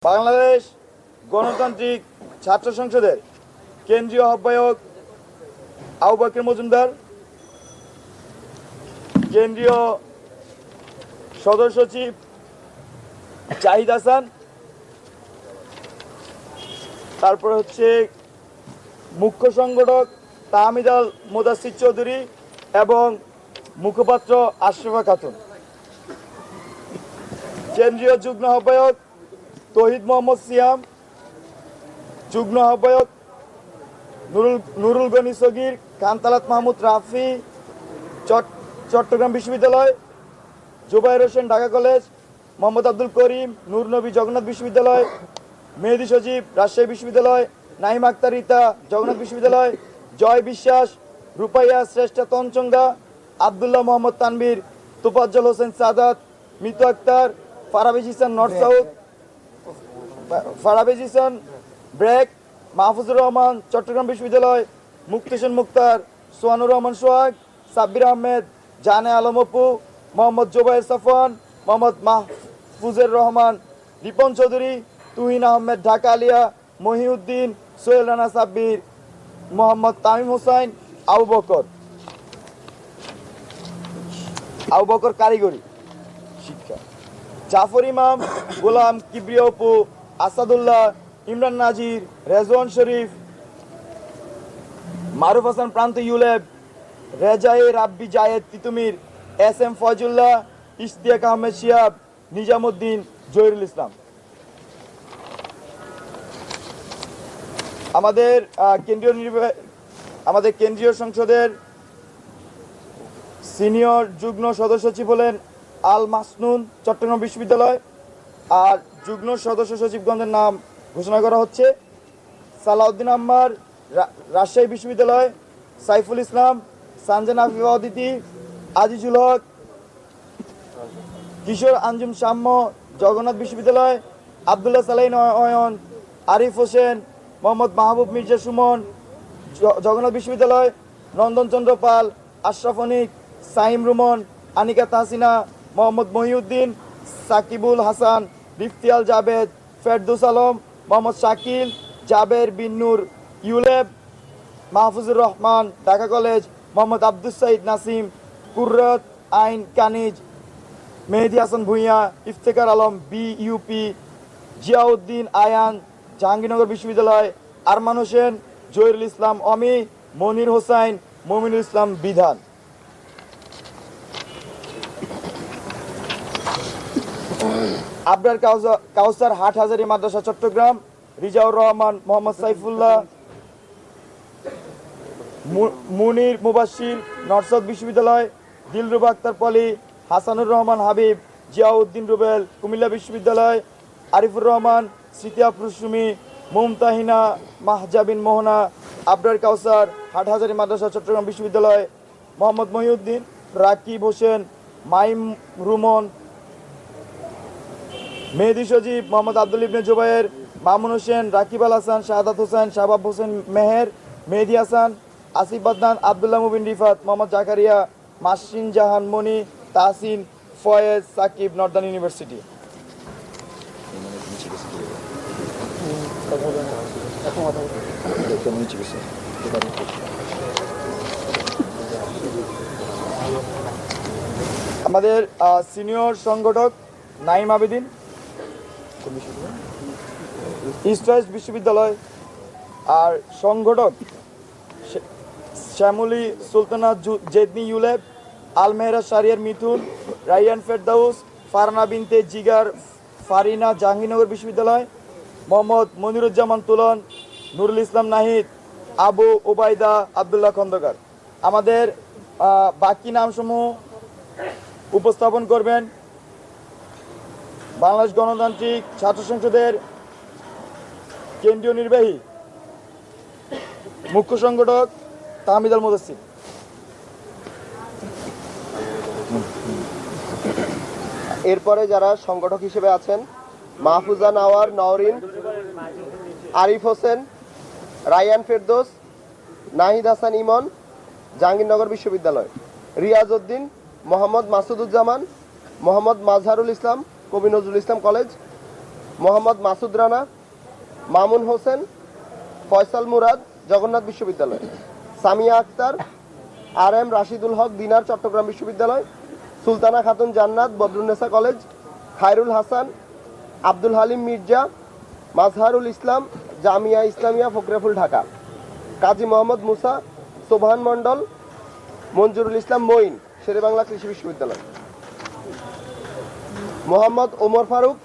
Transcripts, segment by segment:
বাংলাদেশ গণতান্ত্রিক ছাত্র সংসদের কেন্দ্রীয় আহ্বায়ক আবু বকর মজুমদার, কেন্দ্রীয় সদস্য সচিব জাহিদ হাসান, তারপরে হচ্ছে মুখ্য সংগঠক তাহমিদ আল মোদাসির চৌধুরী এবং মুখপাত্র আশরাফা খাতুন, কেন্দ্রীয় যুগ্ম আহ্বায়ক তৌহিদ মোহাম্মদ সিয়াম, যুগ্ম আহ্বায়ক নুরুল গনি সগির, কান্তালাত মাহমুদ রাফি চট্টগ্রাম বিশ্ববিদ্যালয়, জুবাইর হোসেন ঢাকা কলেজ, মোহাম্মদ আব্দুল করিম নূর নবী জগন্নাথ বিশ্ববিদ্যালয়, মেহেদী সজীব রাজশাহী বিশ্ববিদ্যালয়, নাইম আক্তার রিতা জগন্নাথ বিশ্ববিদ্যালয়, জয় বিশ্বাস রূপাইয়া শ্রেষ্ঠ তঞ্চঙ্গা, আবদুল্লাহ মোহাম্মদ তানভীর, তোফাজ্জল হোসেন সাদাত, মিতু আক্তার, ফারাবিজ ইহসান নর্থ সাউথ, ফারাবিজ ইহসান ব্রেক, মাহফুজুর রহমান চট্টগ্রাম বিশ্ববিদ্যালয়, মুক্তেশন মুক্তার, সোহানুর রহমান সোহাগ, সাব্বির আহমেদ, জানে আলম অপু, মোহাম্মদ জোবায়ের সাফওয়ান, মোহাম্মদ মাহফুজুর রহমান, রিপন চৌধুরী, তুহিন আহমেদ ঢাকা আলিয়া, মহিউদ্দিন, সোহেল রানা সাব্বির, মোহাম্মদ তামিম হোসাইন, আবু বকর কারিগরি শিক্ষা, জাফর ইমাম, গোলাম কিবরিয়া অপু, আসাদুল্লাহ, ইমরান নাজির, রেজওয়ান শরীফ, মারুফ হাসান প্রান্ত ইউলেব, রেজাই রাব্বি জায়েদ তিতুমির, এস এম ফয়জুল্লাহ, ইশতিয়াক আহমেদ শিহাব, নিজামুদ্দিন, জহিরুল ইসলাম। আমাদের কেন্দ্রীয় সংসদের সিনিয়র যুগ্ম সদস্য সচিব হলেন আল মাসনুন চট্টগ্রাম বিশ্ববিদ্যালয়। আর যুগ্ম সদস্য সচিবগণের নাম ঘোষণা করা হচ্ছে: সালাউদ্দিন আম্মার রাজশাহী বিশ্ববিদ্যালয়, সাইফুল ইসলাম, সানজানা আফিফা অদিতি, আজিজুল হক, কিশোর আঞ্জুম শাম্য জগন্নাথ বিশ্ববিদ্যালয়, আবদুল্লাহ সালাইন অয়ন, আরিফ হোসেন, মোহাম্মদ মাহবুব মির্জা সুমন জগন্নাথ বিশ্ববিদ্যালয়, নন্দনচন্দ্র পাল, আশরাফ অনিক, সাইম রুমন, আনিকা তাহসিনা, মোহাম্মদ মহিউদ্দিন, সাকিবুল হাসান, রিফতিয়াল জাবেদ, ফেরদৌস আলম, মোহাম্মদ শাকিল, জাবের বিন্নুর ইউলেব, মাহফুজুর রহমান ঢাকা কলেজ, মোহাম্মদ আব্দুস সাইদ নাসিম, কুর্রত আইন কানিজ, মেহেদী হাসান ভূঁইয়া, ইফতেখার আলম বিইউপি, জিয়াউদ্দিন আয়ান জাহাঙ্গীরনগর বিশ্ববিদ্যালয়, আরমান হোসেন, জহিরুল ইসলাম অমি, মনির হোসাইন, মমিনুল ইসলাম বিধান। আবরার কাউসার হাটহাজারী মাদ্রাসা চট্টগ্রাম, রিজাউর রহমান, মোহাম্মদ সাইফুল্লাহ, মুনির মুবাশির নর্থ সাউথ বিশ্ববিদ্যালয়, দিলরুবা আক্তার পলি, হাসানুর রহমান হাবিব, জিয়াউদ্দিন রুবেল কুমিল্লা বিশ্ববিদ্যালয়, আরিফুর রহমান, স্মৃতি আফরুসুমি, মুমতাহিনা মাহজাবিন মোহনা, আবরার কাউসার হাটহাজারী মাদ্রাসা চট্টগ্রাম বিশ্ববিদ্যালয়, মোহাম্মদ মহিউদ্দিন, রাকিব হোসেন, মাইম রুমন, মেহেদী সজীব, মোহাম্মদ আব্দুল ইবনে জুবায়ের, মামুন হোসেন, রাকিব আল হাসান, শাহাদাত হোসেন, শাহবাব হোসেন মেহের, মেহেদী হাসান, আসিফ বাদনান, আবদুল্লাহ মুবিন রিফাত, মোহাম্মদ জাকারিয়া, মাসিন জাহান মনি, তাহসিন, ফয়েজ, সাকিব, নর্দার্ন ইউনিভার্সিটি। আমাদের সিনিয়র সংগঠক নাইম আবেদিন, ইস্ট ওয়েস্ট বিশ্ববিদ্যালয়। আর সংগঠক শ্যামলী সুলতানা জেদনি ইউলেব, আল মেহরা শারিয়ার মিথুন, রাইয়ান ফেরদাউস, ফারনা বিনতে জিগার ফারিনা জাহাঙ্গীরনগর বিশ্ববিদ্যালয়, মোহাম্মদ মনিরুজ্জামান তুলন, নুরুল ইসলাম নাহিদ, আবু ওবায়দা আবদুল্লাহ খন্দকার। আমাদের বাকি নামসমূহ উপস্থাপন করবেন বাংলাদেশ গণতান্ত্রিক ছাত্র সংসদের কেন্দ্রীয় নির্বাহী মুখ্য সংগঠক তাহমিদ আল মোদাসির। এরপরে যারা সংগঠক হিসেবে আছেন: মাহফুজা নাওয়ার নওরিন, আরিফ হোসেন, রায়ান ফেরদৌস, নাহিদ হাসান ইমন জাহাঙ্গীরনগর বিশ্ববিদ্যালয়, রিয়াজ উদ্দিন, মোহাম্মদ মাসুদুজ্জামান, মোহাম্মদ মাজহারুল ইসলাম কবি নজরুল ইসলাম কলেজ, মোহাম্মদ মাসুদ রানা, মামুন হোসেন, ফয়সাল মুরাদ, জগন্নাথ বিশ্ববিদ্যালয়। সামিয়া আক্তার, আর এম রাশিদুল হক দিনার, চট্টগ্রাম বিশ্ববিদ্যালয়। সুলতানা খাতুন জান্নাত, বদরুন্নেসা কলেজ। খায়রুল হাসান, আব্দুল হালিম মির্জা, মাজহারুল ইসলাম, জামিয়া ইসলামিয়া, ফকরেফুল, ঢাকা। কাজী মোহাম্মদ মুসা, সোবহান মণ্ডল, মঞ্জুরুল ইসলাম মঈন, শেরেবাংলা কৃষি বিশ্ববিদ্যালয়। মোহাম্মদ ওমর ফারুক,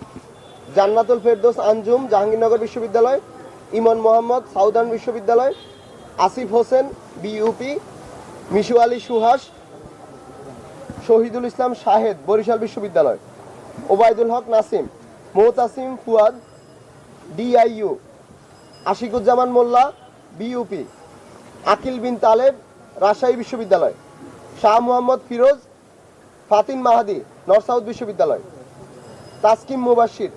জান্নাতুল ফেরদৌস আঞ্জুম, জাহাঙ্গীরনগর বিশ্ববিদ্যালয়। ইমন মোহাম্মদ, সাউদার্ন বিশ্ববিদ্যালয়। আসিফ হোসেন, বিইউপি। মিশু আলী সুহাস, শহীদুল ইসলাম শাহেদ, বরিশাল বিশ্ববিদ্যালয়। ওবায়দুল হক নাসিম, মোহতাসিম ফুয়াদ, ডিআইইউ। আশিকুজ্জামান মোল্লা, বিইউপি। আকিল বিন তালেব, রাজশাহী বিশ্ববিদ্যালয়। শাহ মোহাম্মদ ফিরোজ, ফাতিন মাহাদি, নর্থ সাউথ বিশ্ববিদ্যালয়। Taskim Mubashir,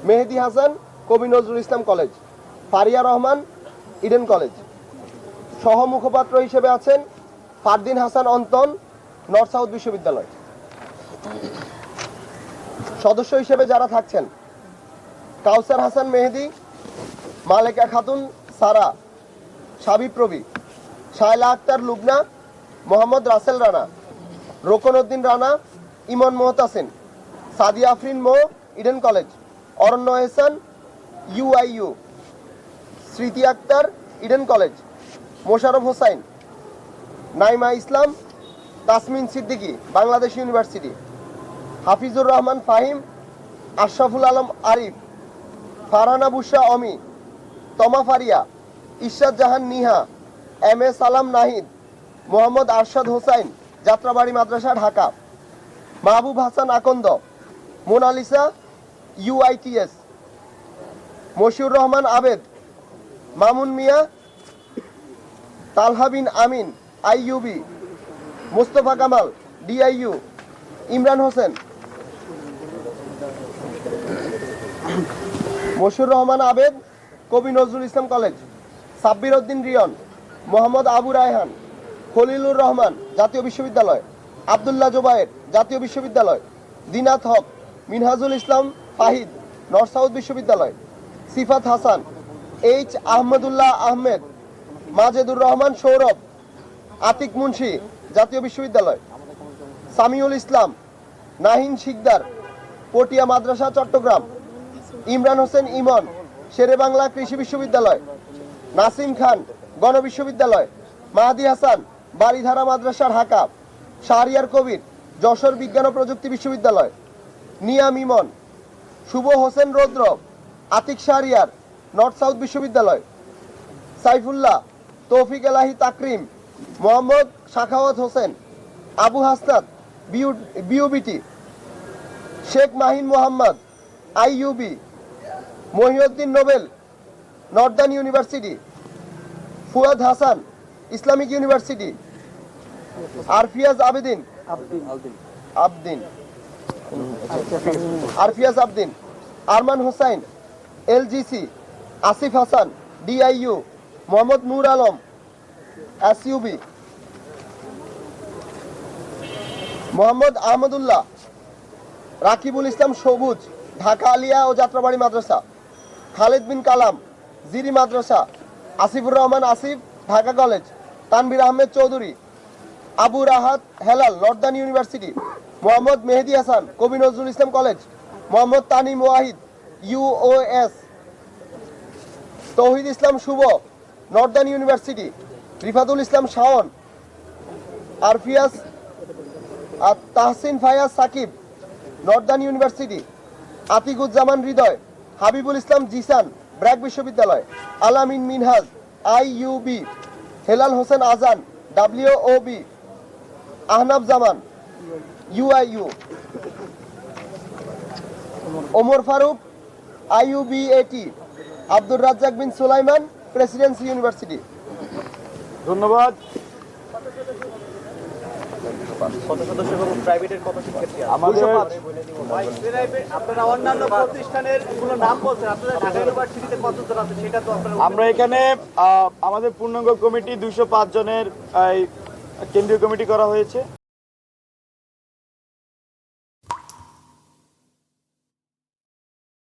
Mehedi Hasan, Kabi Nazrul Islam college. Faria Rahman, Eden college. সহ মুখপাত্র হিসেবে আছেন ফারদিন হাসান অন্তন, নর্থ সাউথ বিশ্ববিদ্যালয়। সদস্য হিসেবে যারা থাকছেন: কাউসার হাসান মেহেদি, মালেকা খাতুন সারা, সাবিপ্রবি। শায়লা আক্তার লুবনা, মোহাম্মদ রাসেল রানা, রোকনউদ্দিন রানা, ইমন মোহতাসিন। সাদিয়া আফরিন মো, ইডেন কলেজ। অরণ্য এহসান, ইউআইইউ। স্মৃতি আক্তার, ইডেন কলেজ। মোশারফ হোসাইন, নাইমা ইসলাম, তাসমিন সিদ্দিকী, বাংলাদেশ ইউনিভার্সিটি। হাফিজুর রহমান ফাহিম, আশরাফুল আলম আরিফ, ফারহানা বুশরা অমি, তমা ফারিয়া, ইশরাত জাহান নিহা, এম এ সালাম নাহিদ, মোহাম্মদ আরশাদ হোসাইন, যাত্রাবাড়ি মাদ্রাসা, ঢাকা। মাহবুব হাসান আকন্দ, মোনালিসা, ইউআইটিএস। মশিউর রহমান আবেদ, মামুন মিয়া, তালহা বিন আমিন, আইইউবি। মোস্তফা কামাল, ডিআইইউ। ইমরান হোসেন, মশিউর রহমান আবেদ, কবি নজরুল ইসলাম কলেজ। সাব্বির উদ্দিন রিয়ন, মোহাম্মদ আবু রায়হান, খলিলুর রহমান, জাতীয় বিশ্ববিদ্যালয়। আবদুল্লাহ জোবায়ের, জাতীয় বিশ্ববিদ্যালয়। দিনাত হক, মিনহাজুল ইসলাম ফাহিদ, নর্থ সাউথ বিশ্ববিদ্যালয়। সিফাত হাসান, এইচ আহমদুল্লাহ আহমেদ, মাজেদুর রহমান সৌরভ, আতিক মুন্সি, জাতীয় বিশ্ববিদ্যালয়। সামিউল ইসলাম, নাহিন শিকদার, পটিয়া মাদ্রাসা, চট্টগ্রাম। ইমরান হোসেন ইমন, শেরেবাংলা কৃষি বিশ্ববিদ্যালয়। নাসিম খান, গণ বিশ্ববিদ্যালয়। মাহাদি হাসান, বারিধারা মাদ্রাসা, ঢাকা। শাহরিয়ার কবির, যশোর বিজ্ঞান ও প্রযুক্তি বিশ্ববিদ্যালয়। নিয়াম ইমন, শুভ হোসেন রৌদ্র, আতিক শাহরিয়ার, নর্থ সাউথ বিশ্ববিদ্যালয়। Saifullah, Toufiq Elahi Takrim, Mohammad Shakhawat Hossain, Abu Hasnat, BUBT. Sheikh Mahin Mohammad, IUB. Mohiuddin Nobel, northern university. Fuad Hasan, Islamic university. Arfiaz Abedin, Arfiaz Abdin. Arman Hossain, LGC. Asif Hasan, DIU. Mohammad Nur Alam, SUB. Mohammad Ahmadullah, Rakibul Islam Sabuj, Dhaka Alia ও যাত্রাবাড়ি মাদ্রাসা। খালেদ বিন কালাম, জিরি মাদ্রাসা। Asifur Rahman Asif, Dhaka college. Tanvir Ahmed Chowdhury, Abu Rahat Helal, northern university. Mohammad Mehedi Hasan, Kabi Nazrul Islam college. Mohammad Tanim Wahid, ইউওএস। তৌহিদ ইসলাম শুভ, নর্দার্ন ইউনিভার্সিটি। রিফাতুল ইসলাম শাওন, আরফিয়াস তাহসিন ফায়াজ সাকিব, নর্দার্ন ইউনিভার্সিটি। আতিকুজ্জামান হৃদয়, হাবিবুল ইসলাম জিসান, ব্র্যাক বিশ্ববিদ্যালয়। আলামিন মিনহাজ, আইইউবি। হেলাল হোসেন আজান, ডব্লিউওবি। আহনাব জামান, ইউআইইউ। ওমর ফারুক, আইইউবিএটি। আব্দুর রাজ্জাক বিন সুলাইমান, প্রেসিডেন্সি ইউনিভার্সিটি। ধন্যবাদ। আমাদের আপনারা অন্যান্য প্রতিষ্ঠানের কোনো নাম বলছেন, আপনারা ঢাকা ইউনিভার্সিটিতে কতজন আছে সেটা তো আপনারা আমরা এখানে আমাদের পূর্ণাঙ্গ কমিটি 205 জনের কেন্দ্রীয় কমিটি করা হয়েছে।